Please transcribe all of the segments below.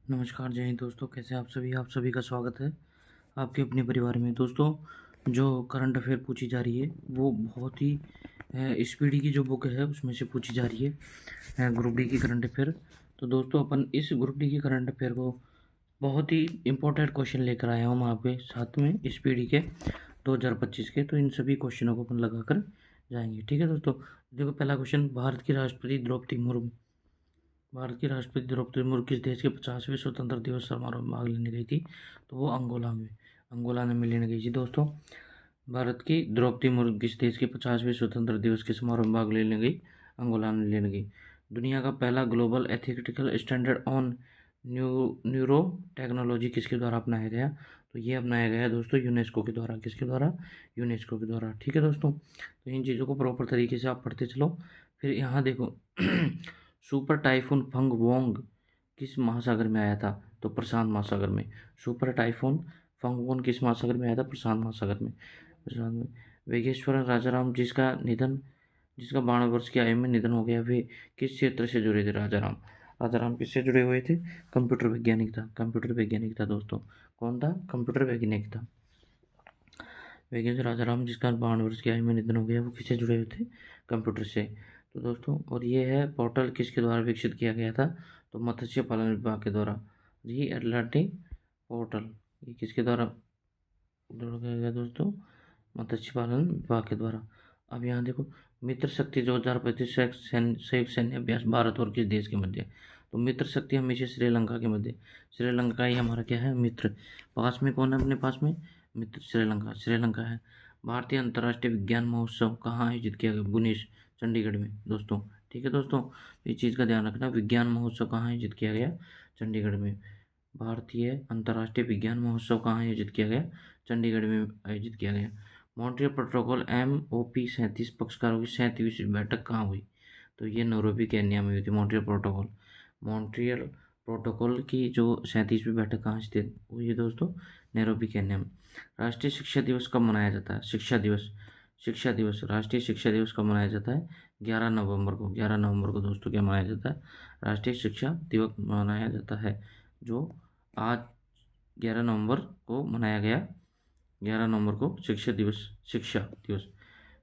नमस्कार, जय हिंद दोस्तों। कैसे आप सभी का स्वागत है आपके अपने परिवार में। दोस्तों, जो करंट अफेयर पूछी जा रही है वो बहुत ही स्पीडी की जो बुक है उसमें से पूछी जा रही है, ग्रुप डी की करंट अफेयर। तो दोस्तों, अपन इस ग्रुप डी की करंट अफेयर को बहुत ही इम्पोर्टेंट क्वेश्चन लेकर आया हूँ वहाँ पे साथ में स्पीडी के 2025 के। तो इन सभी क्वेश्चनों को अपन लगा कर जाएंगे, ठीक है दोस्तों। देखो, पहला क्वेश्चन, भारत की राष्ट्रपति द्रौपदी मुर्मू किस देश के 50वें स्वतंत्रता दिवस समारोह में भाग लेने गई थी? तो वो अंगोला में लेने गई थी दोस्तों। भारत की द्रौपदी मुर्मू किस देश के 50वें स्वतंत्रता दिवस के समारोह में भाग लेने गई? अंगोला में लेने गई। दुनिया का पहला global ethical standard on neuro technology किसके द्वारा अपनाया गया? तो ये अपनाया गया दोस्तों यूनेस्को के द्वारा। किसके द्वारा? यूनेस्को के द्वारा, ठीक है दोस्तों। तो इन चीज़ों को प्रॉपर तरीके से आप पढ़ते चलो। फिर यहाँ देखो सुपर टाइफून फंग वोंग किस महासागर में आया था? तो प्रशांत महासागर में। सुपर टाइफून फंग वोंग किस महासागर में आया था? प्रशांत महासागर में। प्रशांत में। वेगेश्वर राजाराम जिसका 52 वर्ष की आयु में निधन हो गया, वे किस क्षेत्र से जुड़े थे? राजाराम किससे जुड़े हुए थे? कंप्यूटर वैज्ञानिक था दोस्तों। कौन था? कंप्यूटर वैज्ञानिक था। वेगेश्वर राजाराम जिसका 52 वर्ष की आयु में निधन हो गया, वो किससे जुड़े हुए थे? कंप्यूटर से। तो दोस्तों, और ये है पोर्टल किसके द्वारा विकसित किया गया था? तो मत्स्य पालन विभाग के द्वारा। जी एटलांटिक पोर्टल, ये किसके द्वारा जोड़ा गया दोस्तों? मत्स्य पालन विभाग के द्वारा। अब यहाँ देखो, मित्र शक्ति 2025 संयुक्त सैन्य अभ्यास भारत और किस देश के मध्य? तो मित्र शक्ति हमेशा श्रीलंका के मध्य। श्रीलंका ही हमारा क्या है? मित्र। पास में कौन है अपने पास में? मित्र श्रीलंका है। भारतीय अंतर्राष्ट्रीय विज्ञान महोत्सव कहाँ आयोजित किया गया? बुनेश, चंडीगढ़ में दोस्तों, ठीक है दोस्तों। इस चीज़ का ध्यान रखना, विज्ञान महोत्सव कहाँ आयोजित किया गया? चंडीगढ़ में। भारतीय अंतर्राष्ट्रीय विज्ञान महोत्सव कहाँ आयोजित किया गया? चंडीगढ़ में आयोजित किया गया। मॉन्ट्रियल प्रोटोकॉल MOP 37 पक्षकारों की 37वीं बैठक कहाँ हुई? तो ये नैरोबी केन्या में हुई थी। मॉन्ट्रियल प्रोटोकॉल की जो 37वीं बैठक कहाँ स्थित हुई है दोस्तों? नैरोबी केन्या में। राष्ट्रीय शिक्षा दिवस कब मनाया जाता है? राष्ट्रीय शिक्षा दिवस कब मनाया जाता है? 11 नवंबर को। 11 नवंबर को दोस्तों क्या मनाया जाता है? राष्ट्रीय शिक्षा दिवस मनाया जाता है, जो आज 11 नवंबर को मनाया गया। 11 नवंबर को शिक्षा दिवस।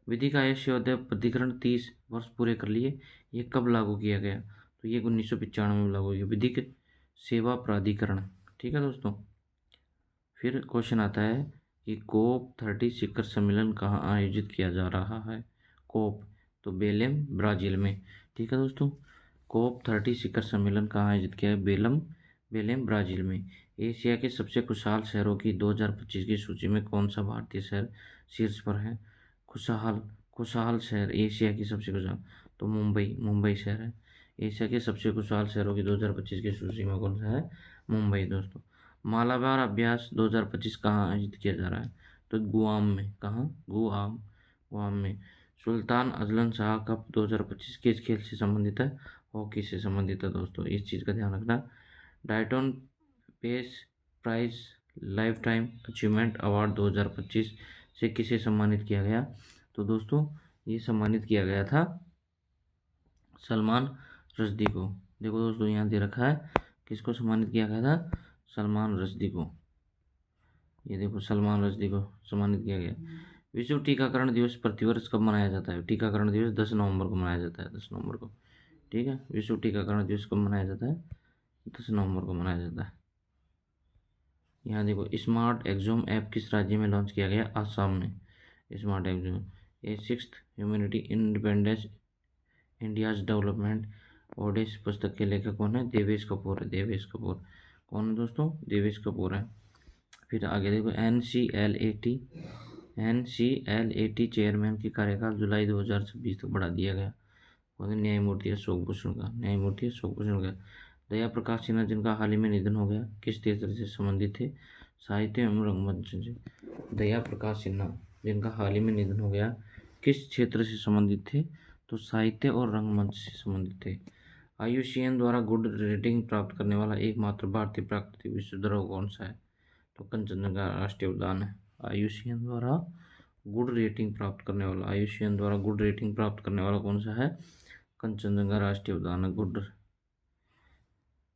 विधिक आयोग सेवादेव प्राधिकरण 30 वर्ष पूरे कर लिए, ये कब लागू किया गया? तो ये 1995 में लागू किया, विधिक सेवा प्राधिकरण, ठीक है दोस्तों। फिर क्वेश्चन आता है कि COP30 शिखर सम्मेलन कहाँ आयोजित किया जा रहा है? कोप, तो बेलेम, ब्राज़ील में, ठीक है दोस्तों। COP30 शिखर सम्मेलन कहाँ आयोजित किया है? बेलेम, ब्राज़ील में। एशिया के सबसे खुशहाल शहरों की 2025 की सूची में कौन सा भारतीय शहर शीर्ष पर है? खुशहाल शहर, एशिया की सबसे खुशहाल, तो मुंबई शहर है। एशिया के सबसे खुशहाल शहरों की 2025 की सूची में कौन सा है? मुंबई दोस्तों। मालाबार अभ्यास 2025 कहाँ आयोजित किया जा रहा है? तो गुआम में। कहाँ? गुआम में। सुल्तान अजलन शाह कप 2025 किस खेल से संबंधित है? हॉकी से संबंधित है दोस्तों, इस चीज़ का ध्यान रखना। Dayton peace prize lifetime achievement award 2025 से किसे सम्मानित किया गया? तो दोस्तों, ये सम्मानित किया गया था सलमान रश्दी को। देखो दोस्तों, यहाँ दे रखा है किसको सम्मानित किया गया था? सलमान रश्दी को। ये देखो, सलमान रश्दी को सम्मानित किया गया। विश्व टीकाकरण दिवस प्रतिवर्ष कब मनाया जाता है? टीकाकरण दिवस 10 नवंबर को मनाया जाता है, 10 नवंबर को, ठीक है। विश्व टीकाकरण दिवस कब मनाया जाता है? 10 नवंबर को मनाया जाता है। यहाँ देखो, स्मार्ट एग्जोम ऐप किस राज्य में लॉन्च किया गया? आसाम में। Smart exam a sixth humanity independence India's development odes पुस्तक के लेखक कौन है? देवेश कपूर है। कौन है दोस्तों? देवेश कपूर है। फिर आगे देखो, NCLAT चेयरमैन की कार्यकाल जुलाई 2026 तक बढ़ा दिया गया। न्यायमूर्ति अशोक भूषण का। दया प्रकाश सिन्हा जिनका हाल ही में निधन हो गया, किस क्षेत्र से संबंधित थे? साहित्य एवं रंगमंच से। दया प्रकाश सिन्हा जिनका हाल ही में निधन हो गया, किस क्षेत्र से संबंधित थे? तो साहित्य और रंगमंच से संबंधित थे। IUCN द्वारा गुड रेटिंग प्राप्त करने वाला एकमात्र भारतीय प्राकृतिक विश्वधरोहर कौन सा है? तो कंचनजंगा राष्ट्रीय उद्यान है। IUCN द्वारा गुड रेटिंग प्राप्त करने वाला कौन सा है? कंचनजंगा राष्ट्रीय उद्यान है। गुड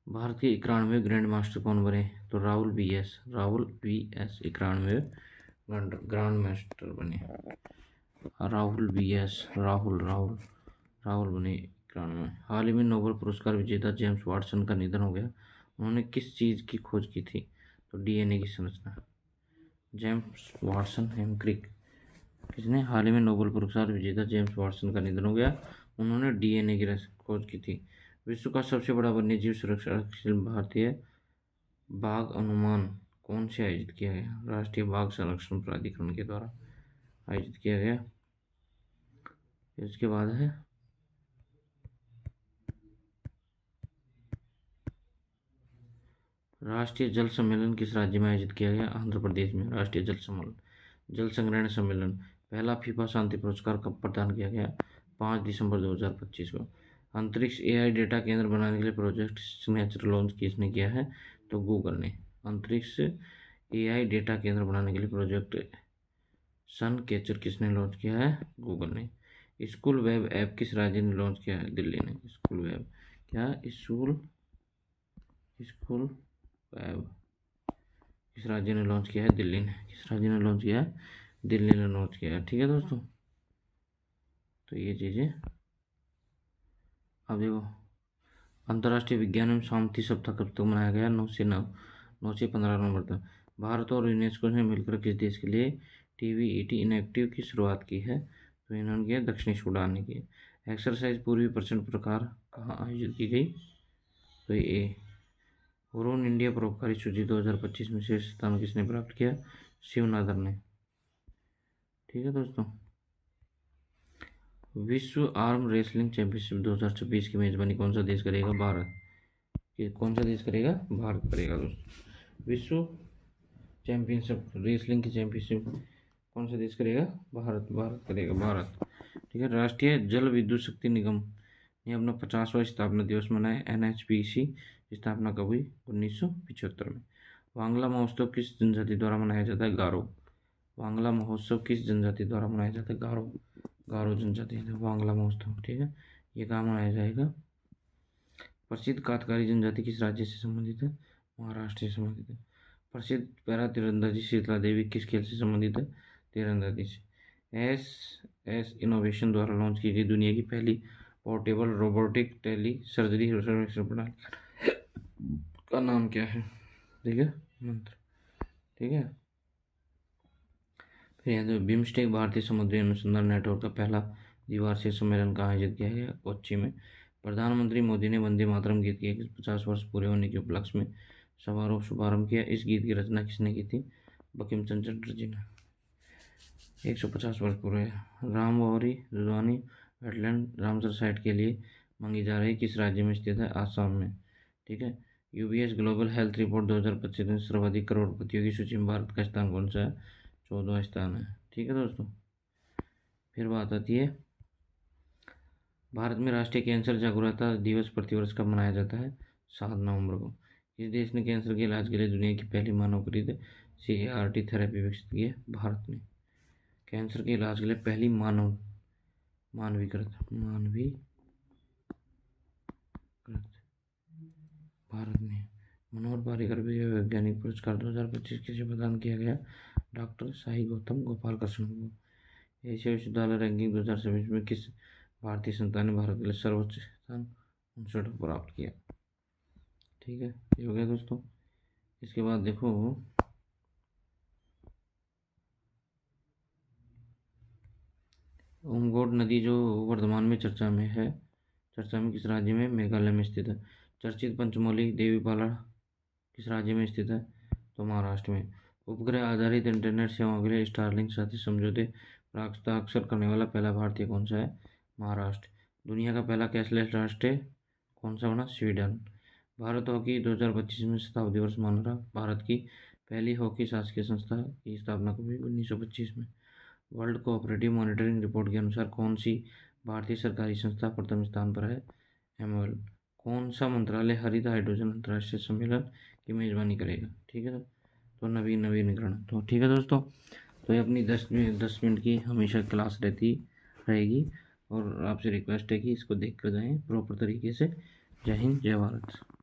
भारत के 91 ग्रैंड मास्टर कौन बने? तो Rahul B S 91 grand master बने। राहुल बी एस राहुल बने 91। हाल ही में नोबेल पुरस्कार विजेता जेम्स वाटसन का निधन हो गया। उन्होंने किस चीज़ की खोज की थी? तो डीएनए की संरचना। जेम्स वाटसन हेमक्रिक। किसने? हाल ही में नोबेल पुरस्कार विजेता जेम्स वाटसन का निधन हो गया। उन्होंने डीएनए की खोज की थी। विश्व का सबसे बड़ा वन्यजीव संरक्षण भारतीय बाघ अनुमान कौन से आयोजित किया गया? राष्ट्रीय बाघ संरक्षण प्राधिकरण के द्वारा आयोजित किया गया। इसके बाद है राष्ट्रीय जल सम्मेलन किस राज्य में आयोजित किया गया? आंध्र प्रदेश में। राष्ट्रीय जल सम्मेलन, जल संग्रहण सम्मेलन। पहला फीफा शांति पुरस्कार कब प्रदान किया गया? 5 दिसंबर 2025 को। अंतरिक्ष एआई डेटा केंद्र बनाने के लिए प्रोजेक्ट सिग्नेचर लॉन्च किसने किया है? तो गूगल ने। अंतरिक्ष एआई डेटा केंद्र बनाने के लिए प्रोजेक्ट सन कैचर किसने लॉन्च किया है? गूगल ने। स्कूल वेब ऐप किस राज्य ने लॉन्च किया है? दिल्ली ने। स्कूल वेब क्या? स्कूल वेब किस राज्य ने लॉन्च किया है? दिल्ली ने। किस राज्य ने लॉन्च किया है? दिल्ली ने लॉन्च किया है। ठीक है दोस्तों, तो ये चीज़ें। अब देखो, अंतर्राष्ट्रीय विज्ञान एवं शांति सप्ताह कब तक मनाया गया? 9 से 15 नवंबर तक। भारत और यूनेस्को ने मिलकर किस देश के लिए TBET इनिशिएटिव की शुरुआत की है? तो इन्होंने किया दक्षिणी सूडान ने की। एक्सरसाइज पूर्वी प्रचंड प्रकार कहाँ आयोजित की गई? तो ये हुरून इंडिया परोपकारी सूची 2025 में शीर्ष स्थान किसने प्राप्त किया? शिवनादर ने। ठीक है दोस्तों, विश्व आर्म रेसलिंग चैंपियनशिप 2026 की मेजबानी कौन सा देश करेगा? भारत। कौन सा देश करेगा? भारत करेगा दोस्तों। विश्व चैंपियनशिप रेसलिंग की चैंपियनशिप कौन सा देश करेगा? भारत करेगा, भारत। ठीक है। राष्ट्रीय जल विद्युत शक्ति निगम ने अपना 50वां स्थापना दिवस मनाया। NHPC स्थापना कब हुई? 1975 में। वांगला महोत्सव किस जनजाति द्वारा मनाया जाता है? गारो। वांगला महोत्सव किस जनजाति द्वारा मनाया जाता है? गारो जनजाति। वांगला महोत्सव, ठीक है, ये कहाँ मनाया जाएगा? प्रसिद्ध कातकारी जनजाति किस राज्य से संबंधित है? महाराष्ट्र से संबंधित है। प्रसिद्ध पैरा तीरंदाजी शीतला देवी किस खेल से संबंधित है? तीरंदाजी से। एस इनोवेशन द्वारा लॉन्च की गई दुनिया की पहली पोर्टेबल रोबोटिक टेली सर्जरी सर्वेक्षण प्रणाली का नाम क्या है? ठीक है, मंत्र। ठीक है, फिर यहाँ बिम्स्टेक भारतीय समुद्री अनुसंधान नेटवर्क का पहला द्विवार्षिक सम्मेलन कहाँ आयोजित किया गया? कोच्चि में। प्रधानमंत्री मोदी ने वंदे मातरम गीत के 50 वर्ष पूरे होने के उपलक्ष्य में समारोह शुभारंभ किया। इस गीत की रचना किसने की थी? बंकिम चंद्र जी ने। 150 वर्ष पूरे। रामवरी रुद्वानी वेटलैंड रामसर साइट के लिए मांगी जा रही किस राज्य में स्थित है? आसाम में। ठीक है। UBS ग्लोबल हेल्थ रिपोर्ट 2025 में सर्वाधिक करोड़पतियों की सूची में भारत का स्थान कौन सा है? 14वां स्थान है। ठीक है दोस्तों, फिर बात आती है भारत में राष्ट्रीय कैंसर जागरूकता दिवस प्रतिवर्ष कब मनाया जाता है? 7 नवंबर को। इस देश ने कैंसर के इलाज के लिए दुनिया की पहली मानवकृत CAR-T थेरेपी विकसित की है? भारत ने। कैंसर के इलाज के लिए पहली मानवीकृत भारत ने। मनोहर पारिकर वैज्ञानिक पुरस्कार 2025 किसे प्रदान किया गया? डॉक्टर शाही गौतम गोपाल कृष्ण को। एशिया विश्वविद्यालय रैंकिंग 2026 में किस भारतीय संस्थान ने भारत के लिए सर्वोच्च स्थान 59 प्राप्त किया? ठीक है, ये हो गया दोस्तों। इसके बाद देखो, ओमगोड नदी जो वर्तमान में चर्चा में किस राज्य में? मेघालय में स्थित है। चर्चित पंचमोली देवीपाला किस राज्य में स्थित है? तो महाराष्ट्र में। उपग्रह आधारित इंटरनेट सेवाओं के लिए स्टारलिंक साथी समझौते पर हस्ताक्षर करने वाला पहला भारतीय कौन सा है? महाराष्ट्र। दुनिया का पहला कैशलेस राष्ट्र कौन सा बना? स्वीडन। भारत हॉकी 2025 में शताब्दी वर्ष मना रहा। भारत की पहली हॉकी शासकीय संस्था की स्थापना कब हुई? 1925 में। वर्ल्ड कोऑपरेटिव मॉनिटरिंग रिपोर्ट के अनुसार कौन सी भारतीय सरकारी संस्था प्रथम स्थान पर है? MOL। कौन सा मंत्रालय हरित हाइड्रोजन अंतर्राष्ट्रीय सम्मेलन की मेजबानी करेगा? ठीक है, तो नवीनीकरण। तो ठीक है दोस्तों, तो ये अपनी 10 मिनट की हमेशा क्लास रहेगी और आपसे रिक्वेस्ट है कि इसको देख कर जाएँ प्रॉपर तरीके से। जय हिंद, जय भारत।